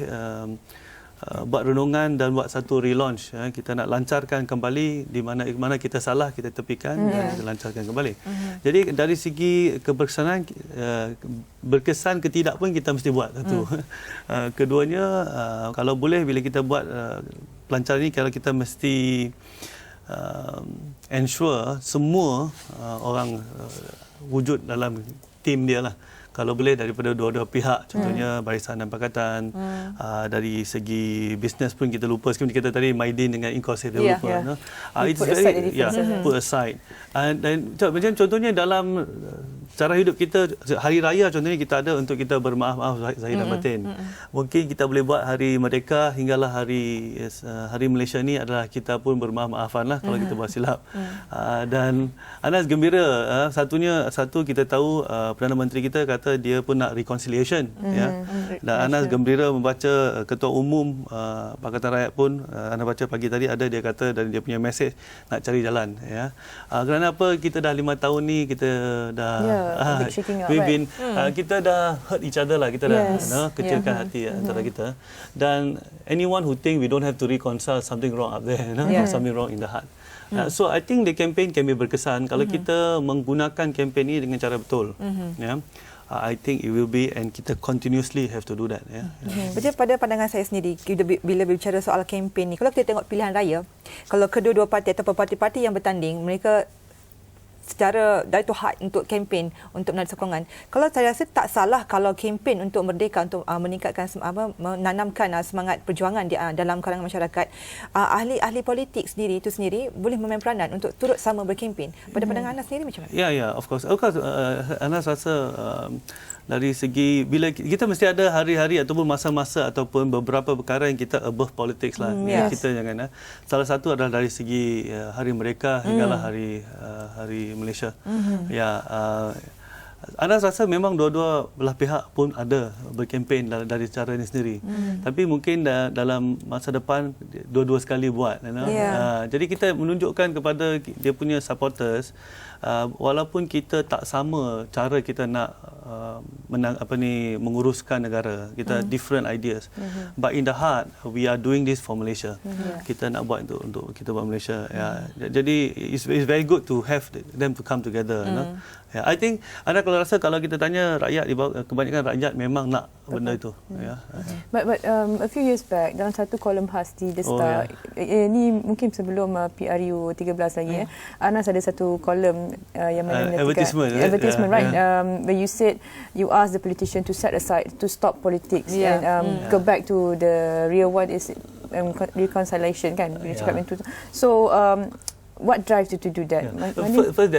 buat renungan dan buat satu relaunch. Kita nak lancarkan kembali di mana kita salah kita tepikan dan kita lancarkan kembali. Jadi dari segi keberkesanan, berkesan ke tidak pun kita mesti buat satu. Keduanya, kalau boleh bila kita buat pelancaran ini, kalau kita mesti ensure semua orang wujud dalam tim dia lah. Kalau boleh daripada dua-dua pihak, contohnya barisan dan pakatan, dari segi bisnes pun kita lupa, seperti kita tadi Maidin dengan Inkos kita lupa. Put aside. Dan macam contohnya dalam cara hidup kita, hari raya contohnya kita ada untuk kita bermaaf-maaf zahir dan batin. Mungkin kita boleh buat Hari Merdeka hinggalah Hari Malaysia ni adalah kita pun bermaaf-maafan lah kalau kita buat silap. Dan Anas gembira, satu kita tahu Perdana Menteri kita kata dia pun nak reconciliation, ya. Dan Anas gembira membaca Ketua Umum Pakatan Rakyat pun, Anda baca pagi tadi ada, dia kata dan dia punya mesej nak cari jalan, ya. Kerana apa, kita dah 5 tahun ni kita dah kita dah hurt each other lah, kita dah kecilkan hati antara kita, dan anyone who think we don't have to reconcile, something wrong up there, something wrong in the heart. So I think the campaign can be berkesan kalau kita menggunakan campaign ini dengan cara betul. I think it will be, and kita continuously have to do that. Macam pada pandangan saya sendiri, bila berbicara soal kempen ni, kalau kita tengok pilihan raya, kalau kedua-dua parti atau parti-parti yang bertanding, mereka secara dari tu hak untuk kempen untuk menarik sokongan. Kalau saya rasa tak salah kalau kempen untuk merdeka, untuk meningkatkan menanamkan semangat perjuangan dalam kalangan masyarakat, ahli-ahli politik sendiri boleh memain peranan untuk turut sama berkempen. Pada pandangan Anas sendiri macam mana? Ya, of course. Anas rasa dari segi bila kita mesti ada hari-hari ataupun masa-masa ataupun beberapa perkara yang kita above politics lah. Kita jangan. Salah satu adalah dari segi Hari Merdeka hinggalah Hari Malaysia. Anas rasa memang dua-dua belah pihak pun ada berkempen dari cara ini sendiri. Tapi mungkin dalam masa depan dua-dua sekali buat. Jadi kita menunjukkan kepada dia punya supporters, walaupun kita tak sama cara kita nak menguruskan negara, kita different ideas, but in the heart we are doing this for Malaysia. Kita nak buat untuk kita buat Malaysia. Jadi it's very good to have them to come together. I think anda kalau rasa, kalau kita tanya rakyat di bawah, kebanyakan rakyat memang nak benda itu. But a few years back, dalam satu kolom khas di The Star, ini mungkin sebelum PRU 13 lagi, Anas ada satu kolom yang mana advertisement, right? Where you said you asked the politician to set aside, to stop politics and go back to the real one is reconciliation, kan? So what drives you to do that? First,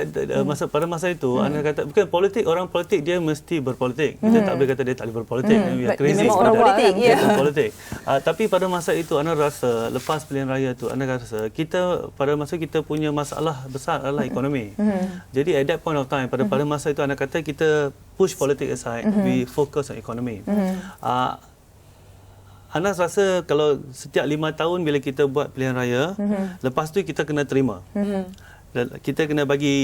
pada masa itu, Anda kata bukan politik, orang politik dia mesti berpolitik. Kita tak boleh kata dia tak boleh berpolitik. Crazy. Memang orang politik. Tapi pada masa itu, Anda rasa lepas pilihan raya itu, Anda rasa pada masa kita punya masalah besar adalah ekonomi. Jadi at that point of time, pada masa itu, Anda kata kita push politik aside, we focus on economy. Anas rasa kalau setiap 5 tahun bila kita buat pilihan raya, lepas tu kita kena terima. Dan kita kena bagi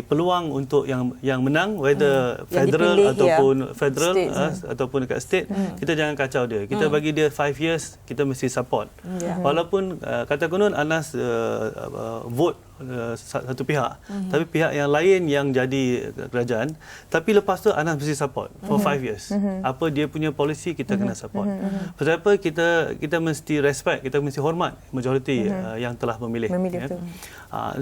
peluang untuk yang menang, whether federal dipilih, ataupun federal ataupun dekat state, kita jangan kacau dia. Kita bagi dia 5 years, kita mesti support. Walaupun kata konon Anas vote satu pihak, tapi pihak yang lain yang jadi kerajaan, tapi lepas tu Anas mesti support for 5 years. Apa dia punya policy, kita kena support. Pasal apa, kita mesti respect, kita mesti hormat majoriti yang telah memilih.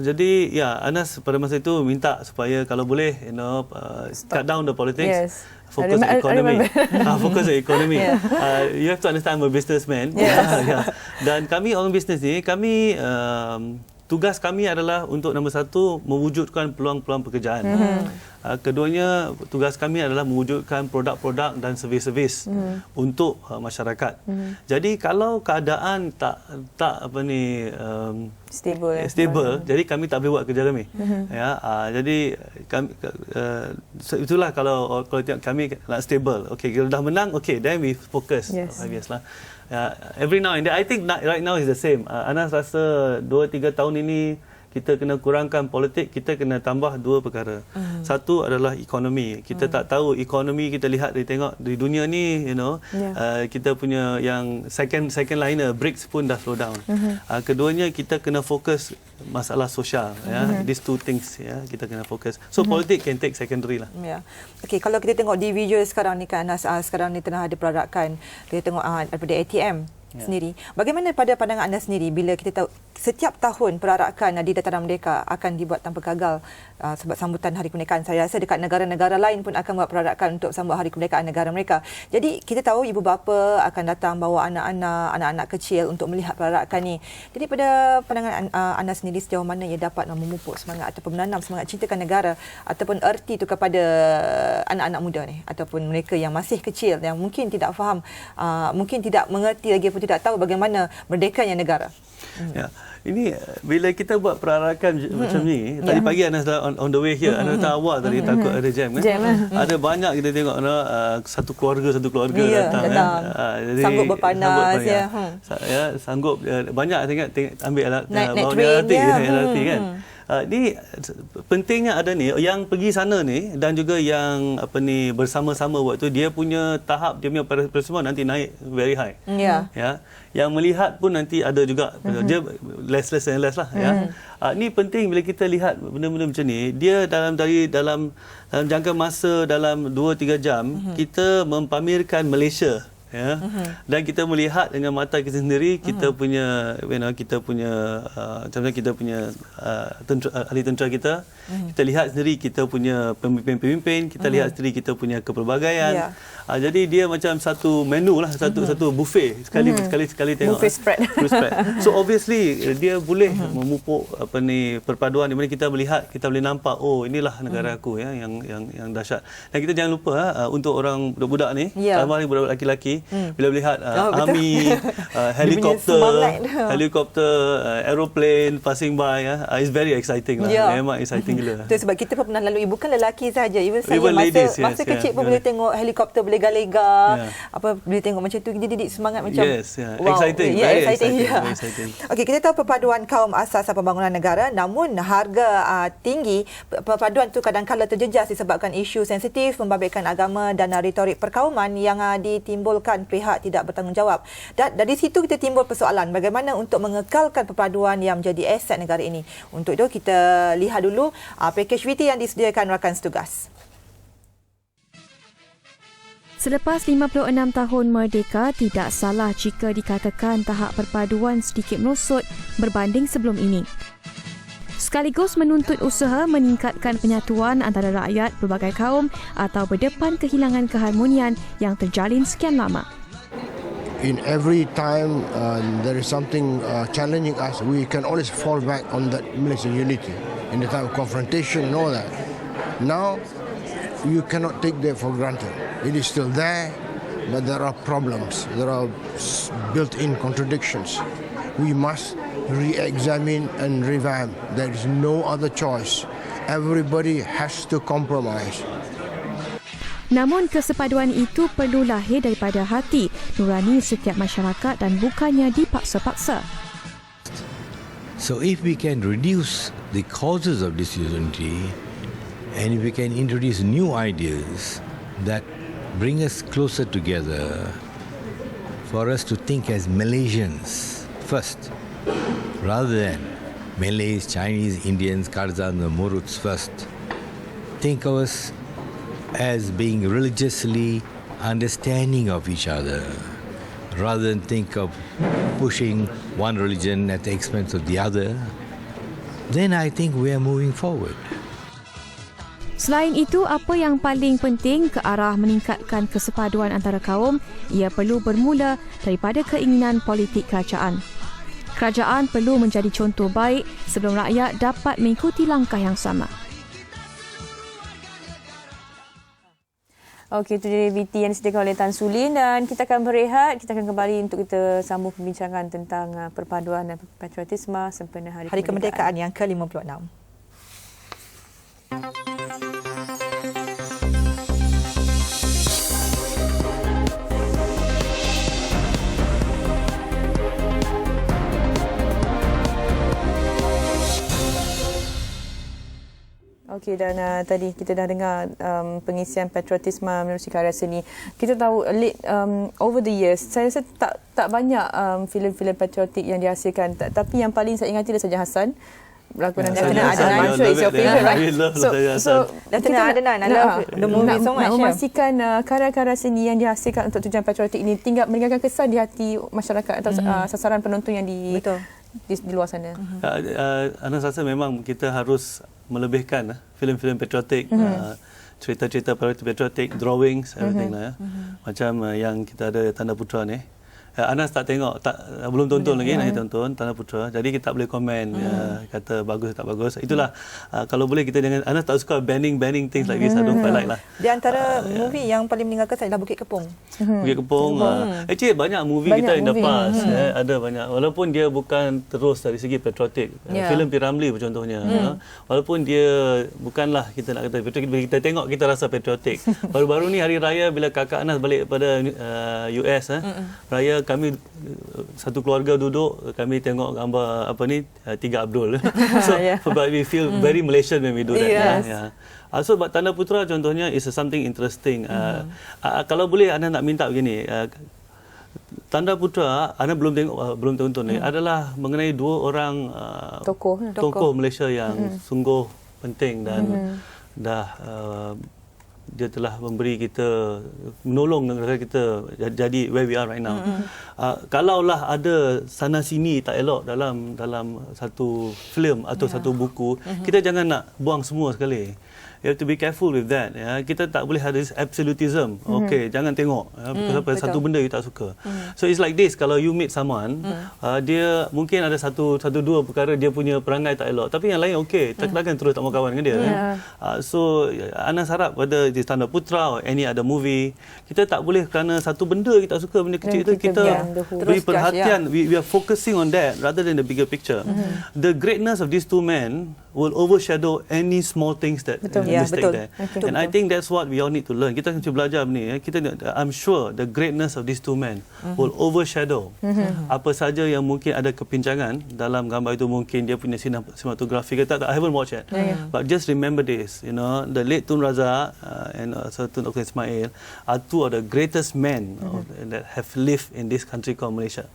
Jadi ya, Anas pada masa itu minta supaya kalau boleh, cut down the politics. Focus on economy. Focus on economy. You have to understand I'm a businessman. Dan kami orang bisnes ni, kami tugas kami adalah untuk nombor satu, mewujudkan peluang-peluang pekerjaan. Keduanya, tugas kami adalah mewujudkan produk-produk dan servis-servis untuk masyarakat. Jadi kalau keadaan tak stable, jadi kami tak boleh buat kerja kami. Jadi kami, itulah kalau tengok kami nak stable. Okay, kalau dah menang, okay, then we focus. Obviously. Every now and then, I think right now is the same. Anas rasa 2-3 tahun ini kita kena kurangkan politik, kita kena tambah 2 perkara. Satu adalah ekonomi. Kita tak tahu ekonomi, kita lihat, tengok di dunia ni, kita punya yang second liner, BRICS pun dah slow down. Keduanya, kita kena fokus masalah sosial. These 2 things, kita kena fokus. So politik can take secondary lah. Okay, kalau kita tengok di video sekarang ni kan, Anas, sekarang ni tengah ada perarakan, kita tengok daripada ATM sendiri. Bagaimana pada pandangan anda sendiri bila kita tahu setiap tahun perarakan di Dataran Merdeka akan dibuat tanpa gagal sebab sambutan Hari Kemerdekaan? Saya rasa dekat negara-negara lain pun akan buat perarakan untuk sambut Hari Kemerdekaan negara mereka. Jadi kita tahu ibu bapa akan datang bawa anak-anak kecil untuk melihat perarakan ni. Jadi pada pandangan anda sendiri, sejauh mana ia dapat memupuk semangat ataupun menanam semangat cintakan negara ataupun erti itu kepada anak-anak muda ni ataupun mereka yang masih kecil yang mungkin tidak faham, mungkin tidak mengerti lagi, tidak tahu bagaimana merdekanya negara. Ini bila kita buat perarakan macam ni, tadi pagi Anas on the way here, Anas datang awal tadi, takut ada jam kan. Ada banyak kita tengok satu keluarga datang. Jadi, sanggup berpanas sanggup banyak tengok ambil bawa LRT kan. Ni pentingnya ada ni yang pergi sana ni dan juga yang bersama-sama waktu dia punya tahap, dia punya partisipasi nanti naik very high. Yang melihat pun nanti ada juga dia less lah. Ni penting bila kita lihat benda-benda macam ni, dia dalam jangka masa dalam 2-3 jam kita mempamerkan Malaysia. Dan kita melihat dengan mata kita sendiri, kita punya ahli tentera kita, kita lihat sendiri kita punya pemimpin-pemimpin, kita lihat sendiri kita punya kepelbagaian. Jadi dia macam satu menu lah, satu buffet sekali tengok. Buffet spread. So obviously dia boleh memupuk perpaduan di mana kita melihat, kita boleh nampak, oh inilah negara aku yang dahsyat. Dan kita jangan lupa untuk orang budak-budak ni, terutama budak-budak lelaki, bila melihat army, helikopter, aeroplane passing by, it's very exciting lah. Memang exciting gila. Itu sebab kita pun pernah lalui, bukan lelaki saja, even saya masa kecil pun boleh tengok helikopter berlega-lega, boleh tengok macam tu, dididik semangat macam wow. Exciting. Very exciting. Okey, kita tahu perpaduan kaum asas pembangunan negara, namun harga tinggi perpaduan tu kadang-kala terjejas disebabkan isu sensitif, membabitkan agama dan retorik perkauman yang ditimbulkan pihak tidak bertanggungjawab. Dan dari situ kita timbul persoalan bagaimana untuk mengekalkan perpaduan yang menjadi aset negara ini. Untuk itu kita lihat dulu pakej VT yang disediakan rakan setugas. Selepas 56 tahun merdeka, tidak salah jika dikatakan tahap perpaduan sedikit merosot berbanding sebelum ini. Sekaligus menuntut usaha meningkatkan penyatuan antara rakyat pelbagai kaum atau berdepan kehilangan keharmonian yang terjalin sekian lama. In every time there is something challenging us, we can always fall back on that Malaysian unity. In the time of confrontation and all that. Now, you cannot take that for granted. It is still there, but there are problems. There are built-in contradictions. We must re-examine and revamp. There is no other choice. Everybody has to compromise. Namun kesepaduan itu perlu lahir daripada hati nurani setiap masyarakat dan bukannya dipaksa-paksa. So if we can reduce the causes of disunity and if we can introduce new ideas that bring us closer together, for us to think as Malaysians first, rather than Malays, Chinese, Indians, Karzan, or Muruts first. Think of us as being religiously understanding of each other, rather than think of pushing one religion at the expense of the other. Then I think we are moving forward. Selain itu, apa yang paling penting ke arah meningkatkan kesepaduan antara kaum, ia perlu bermula daripada keinginan politik kerajaan. Kerajaan perlu menjadi contoh baik sebelum rakyat dapat mengikuti langkah yang sama. Okey, itu jadi VT yang disediakan oleh Tan Sulin dan kita akan berehat. Kita akan kembali untuk kita sambung pembincangan tentang perpaduan dan patriotisme sempena Hari Kemerdekaan yang ke-56. Okey, dan tadi kita dah dengar pengisian patriotisme menerusi karya seni. Kita tahu over the years, saya rasa tak banyak filem-filem patriotik yang dihasilkan. Tapi yang paling saya ingati adalah Saja Hassan. Berlakonan Lieutenant Adnan. I'm sure it's your favourite, right? So Lieutenant Adnan, I love the movie so much. Nak memastikan karya-karya seni yang dihasilkan untuk tujuan patriotik ini tinggal meninggalkan kesan di hati masyarakat atau sasaran penonton yang di luar sana. Anas rasa memang kita harus melebihkan filem-filem patriotik, cerita-cerita patriotik, drawings, everything lah ya. Macam yang kita ada Tanda Putera ni. Anas tak tengok, belum tonton lagi, nak tonton Tanda Putera. Jadi kita tak boleh komen kata bagus tak bagus. Itulah kalau boleh kita jangan, Anas tak suka banning things like this. I don't quite like lah. Di antara movie yang paling meninggalkan saya adalah Bukit Kepong. Bukit Kepong. Actually banyak movie kita in the past. Ada banyak. Walaupun dia bukan terus dari segi patriotik. Filem P. Ramlee contohnya. Walaupun dia bukanlah kita nak kata patriotik, kita tengok kita rasa patriotik. Baru-baru ni hari raya bila kakak Anas balik pada US, raya kami satu keluarga duduk, kami tengok gambar Tiga Abdul. So but we feel very Malaysian when we do that. Yes. So Tanda Putera contohnya is something interesting. Kalau boleh anda nak minta begini, Tanda Putera anda belum tonton ni, adalah mengenai dua orang tokoh Malaysia yang sungguh penting dan dah dia telah memberi kita, menolong negara kita jadi where we are right now. Kalaulah ada sana sini tak elok dalam satu filem atau satu buku, kita jangan nak buang semua sekali. You have to be careful with that. Ya. Kita tak boleh ada absolutism. Okey, jangan tengok. Because satu benda you tak suka. So it's like this. Kalau you meet someone, dia mungkin ada satu dua perkara dia punya perangai tak elok. Tapi yang lain okey. Takkan terus tak mau kawan dengan dia. So Anas harap pada di Tanda Putera or any other movie, kita tak boleh kerana satu benda kita tak suka, benda kecil itu kita beri perhatian. We are focusing on that rather than the bigger picture. The greatness of these two men will overshadow any small things that mistake there. And I think that's what we all need to learn. Kita mesti belajar ni. I'm sure the greatness of these two men will overshadow apa saja yang mungkin ada kepincangan dalam gambar itu. Mungkin dia punya cinematography. I haven't watched it. But just remember this, the late Tun Razak and Tun Dr. Ismail are two of the greatest men that have lived in this country called Malaysia.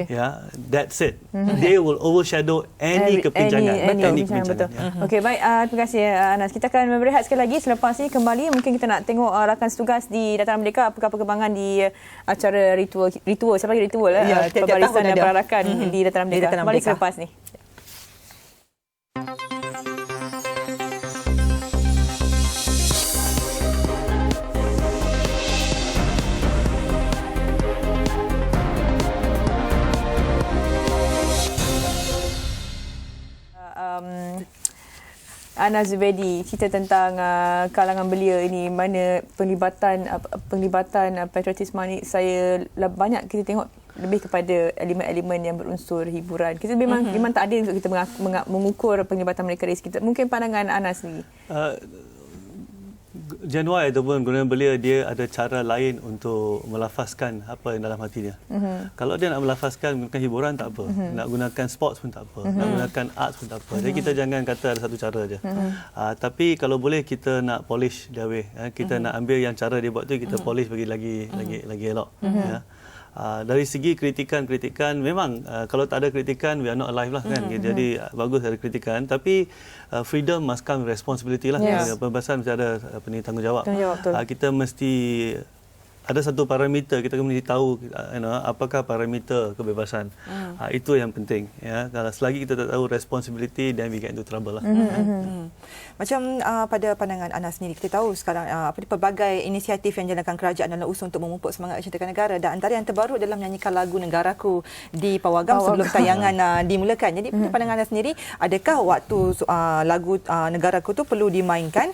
Yeah, that's it. They will overshadow any kepincangan. Any kepincangan. Okey, baik. Terima kasih Anas. Kita akan berehat sekali lagi. Selepas ini kembali mungkin kita nak tengok rakan setugas di Dataran Merdeka, apakah perkembangan di acara ritual. Siapa lagi ritual pembarisan dan perarakan di Dataran Merdeka. Kembali selepas ni. Anas Zubedi, cerita tentang kalangan belia ini, mana penglibatan patriotisme ini saya banyak kita tengok lebih kepada elemen-elemen yang berunsur hiburan. Kita memang tak adil untuk kita mengukur penglibatan mereka dari sekitar. Mungkin pandangan Anas ni. Januari ataupun guna belia, dia ada cara lain untuk melafazkan apa yang dalam hatinya. Kalau dia nak melafazkan menggunakan hiburan tak apa, nak gunakan sports pun tak apa, nak gunakan arts pun tak apa. Jadi kita jangan kata ada satu cara aja. Tapi kalau boleh kita nak polish dia way. Kita nak ambil yang cara dia buat tu, kita polish bagi lagi elok. Dari segi kritikan memang kalau tak ada kritikan we are not alive lah kan. Jadi bagus ada kritikan, tapi freedom must come with responsibility lah. Pembebasan mesti ada tanggungjawab. Kita mesti ada satu parameter, kita mesti tahu apakah parameter kebebasan. Itu yang penting ya. Kalau selagi kita tak tahu responsibility, then we get into trouble lah. Macam pada pandangan Anas sendiri, kita tahu sekarang pelbagai inisiatif yang dijalankan kerajaan dalam usaha untuk memupuk semangat cintakan negara, dan antara yang terbaru dalam menyanyikan lagu Negaraku di Pawagam sebelum tayangan dimulakan. Jadi pada pandangan Anas sendiri, adakah waktu lagu Negaraku tu perlu dimainkan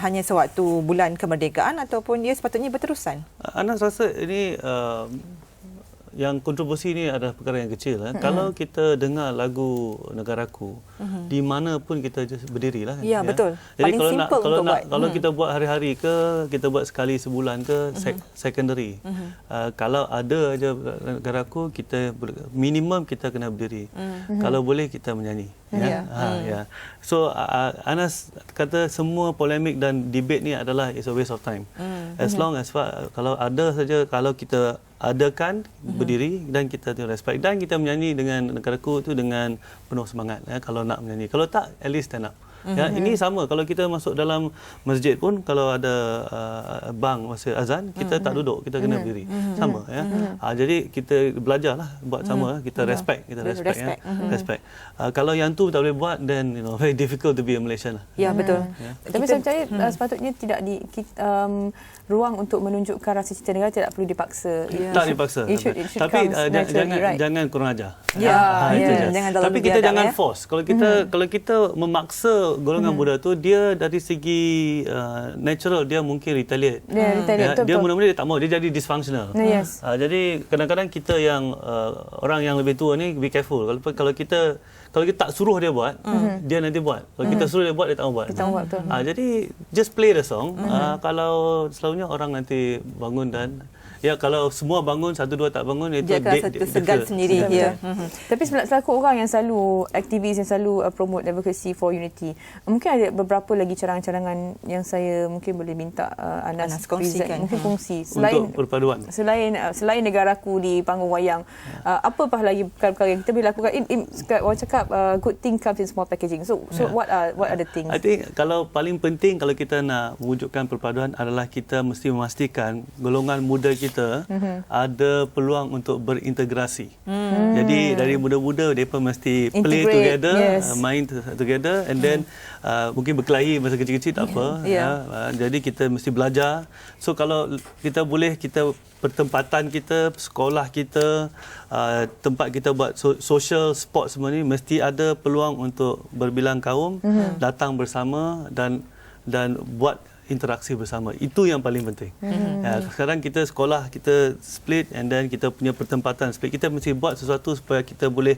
hanya sewaktu bulan kemerdekaan ataupun dia sepatutnya berterusan? Anas rasa ini yang kontroversi ini adalah perkara yang kecil. Kalau kita dengar lagu Negaraku, di mana pun kita berdiri lah. Ya, betul. Jadi paling kalau kita buat hari-hari ke, kita buat sekali sebulan ke, secondary. Kalau ada aja Negaraku, kita minimum kita kena berdiri. Kalau boleh kita menyanyi. So Anas kata semua polemik dan debate ni adalah it's a waste of time. As long as kalau ada saja, kalau kita adakan berdiri dan kita respect dan kita menyanyi dengan Negaraku tu dengan penuh semangat kalau nak menyanyi. Kalau tak, at least stand up. Ini sama kalau kita masuk dalam masjid pun, kalau ada bang masa azan, kita tak duduk, kita kena berdiri. Sama ya. Jadi kita belajarlah buat sama, kita respect. Kalau yang tu tak boleh buat, then very difficult to be a Malaysian lah. Ya, betul. Tapi saya percaya sepatutnya tidak ruang untuk menunjukkan rasa cinta negara tidak perlu dipaksa. Tak dipaksa. Tapi jangan kurang ajar. Tapi kita jangan force. Kalau kita memaksa golongan muda tu, dia dari segi natural dia mungkin retaliate. Dia mula-mula dia tak mau, dia jadi dysfunctional. Jadi kadang-kadang kita yang orang yang lebih tua ni be careful. Kalau kita tak suruh dia buat, dia nanti buat. Kalau kita suruh dia buat, dia tak mau buat. Jadi just play the song. Kalau selalunya orang nanti bangun dan kalau semua bangun, satu dua tak bangun, itu dia akan satu segan sendiri. Tapi selaku orang yang selalu aktivis, yang selalu promote advocacy for unity, mungkin ada beberapa lagi cadangan-cadangan yang saya mungkin boleh minta Anas kongsikan. Mungkin kongsi untuk perpaduan. Selain Negaraku di panggung wayang, apakah lagi perkara-perkara yang kita boleh lakukan? Orang cakap good thing comes in small packaging. So what are the things? I think kalau paling penting kalau kita nak mewujudkan perpaduan adalah kita mesti memastikan golongan muda kita ada peluang untuk berintegrasi. Jadi dari muda-muda mereka mesti play together, main together, and then mungkin berkelahi masa kecil-kecil tak apa. Jadi kita mesti belajar. So kalau kita boleh, kita pertempatan kita, sekolah kita, tempat kita buat social sport semua ni mesti ada peluang untuk berbilang kaum, datang bersama dan buat interaksi bersama. Itu yang paling penting. Sekarang kita sekolah, kita split, and then kita punya pertempatan split. Kita mesti buat sesuatu supaya kita boleh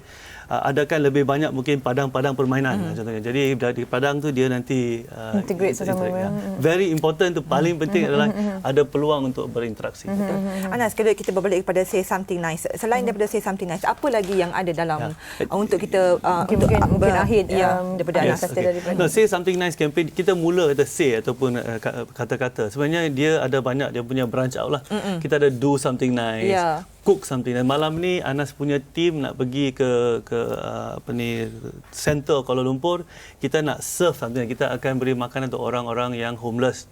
adakan lebih banyak mungkin padang-padang permainan contohnya. Jadi dari padang tu dia nanti integrate sama-sama. Very important tu, paling penting adalah ada peluang untuk berinteraksi. Anas, kalau kita berbalik kepada Say Something Nice, selain daripada Say Something Nice, apa lagi yang ada dalam untuk kita mungkin akhir daripada Anas daripada Say Something Nice campaign, kita mula kata say ataupun kata-kata. Sebenarnya dia ada banyak, dia punya branch out lah. Kita ada do something nice, cook something nice. Malam ni Anas punya team nak pergi ke center Kuala Lumpur. Kita nak serve something. Kita akan beri makanan untuk orang-orang yang homeless.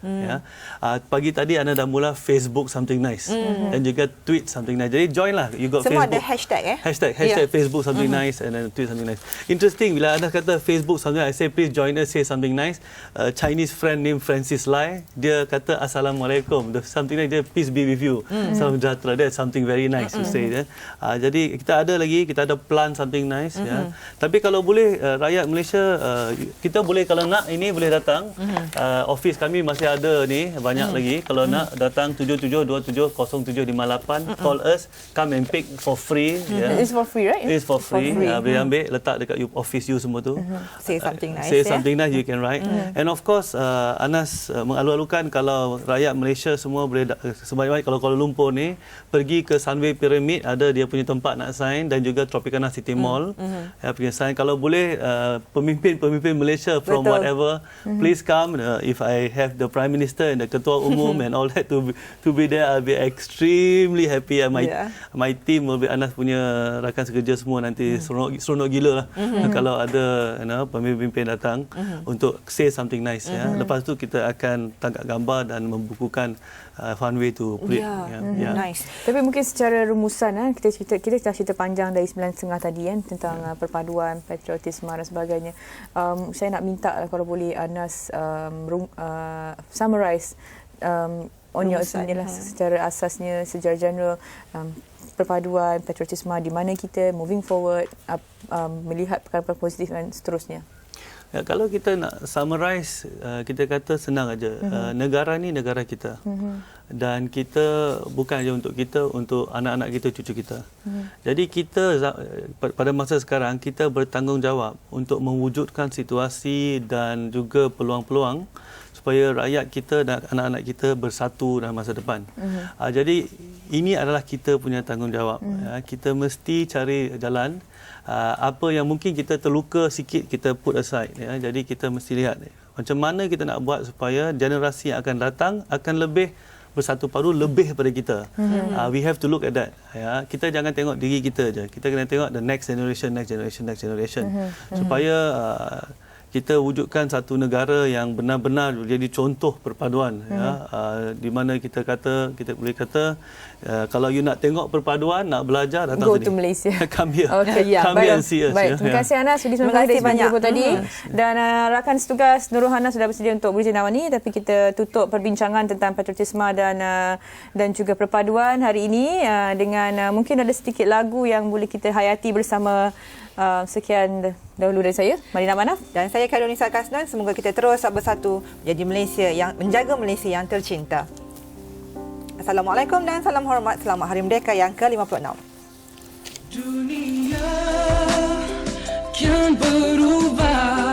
Pagi tadi Anas dah mula Facebook something nice dan juga tweet something nice. Jadi join lah. You got semua Facebook. ada hashtag Facebook something nice and then tweet something nice. Interesting bila Anas kata Facebook something nice, I say please join us, say something nice. Chinese friend named Francis Lai, dia kata Assalamualaikum. The something nice, dia peace be with you. Salam sejahtera. That's something very nice. nice to say. Jadi kita ada plan something nice. Ya. Tapi kalau boleh rakyat Malaysia, kita boleh kalau nak ini boleh datang. Office kami masih ada ni banyak lagi. Kalau nak datang 77270758, call us, come and pick for free. It's for free, right? It's for free. Boleh ambil, letak dekat office you semua tu. Say something nice. Say something nice you can write. And of course, Anas mengalu-alukan kalau rakyat Malaysia semua boleh sebaik-baik kalau Kuala Lumpur ni pergi ke Sunway Pyramid, ada dia punya tempat nak sign, dan juga Tropicana City Mall. Pergi sign. Kalau boleh pemimpin Malaysia from whatever, please come. If I have the Prime Minister and the Ketua Umum and all that to be there, I'll be extremely happy. My team will be, Anas punya rakan sekerja semua nanti seronok gila lah kalau ada pemimpin datang untuk say something nice. Lepas tu kita akan tangkap gambar dan membukukan Funway to Plate. Nice. Tapi mungkin secara rumusan, kita dah cerita panjang dari 9.30 tadi tentang perpaduan, patriotisme dan sebagainya. Saya nak minta kalau boleh Anas summarize on your secara asasnya, secara general, perpaduan, patriotisme, di mana kita moving forward, melihat perkara-perkara positif dan seterusnya. Ya, kalau kita nak summarize, kita kata senang aja. Negara ni negara kita. Dan kita bukan saja untuk kita, untuk anak-anak kita, cucu kita. Jadi kita pada masa sekarang kita bertanggungjawab untuk mewujudkan situasi dan juga peluang-peluang supaya rakyat kita dan anak-anak kita bersatu dalam masa depan. Jadi ini adalah kita punya tanggungjawab. Kita mesti cari jalan. Apa yang mungkin kita terluka sikit, kita put aside. Jadi kita mesti lihat macam mana kita nak buat supaya generasi yang akan datang akan lebih bersatu padu, lebih daripada kita. We have to look at that. Kita jangan tengok diri kita je. Kita kena tengok the next generation. Supaya kita wujudkan satu negara yang benar-benar jadi contoh perpaduan. Di mana kita boleh kata kalau you nak tengok perpaduan, nak belajar, datang Go sini. to Malaysia. Come here. Come Baik, here and see us. Baik, terima kasih Anas sudah kasih banyak tadi. Dan rakan setugas Nurul Hana sudah bersedia untuk beri cendawan ini, tapi kita tutup perbincangan tentang patriotisme dan juga perpaduan hari ini dengan mungkin ada sedikit lagu yang boleh kita hayati bersama. Sekian dahulu dari saya, Marina Manaf. Dan saya Khairunisa Kasnan. Semoga kita terus bersatu menjaga Malaysia yang tercinta. Assalamualaikum dan salam hormat. Selamat Hari Merdeka yang ke-56. Dunia kian berubah.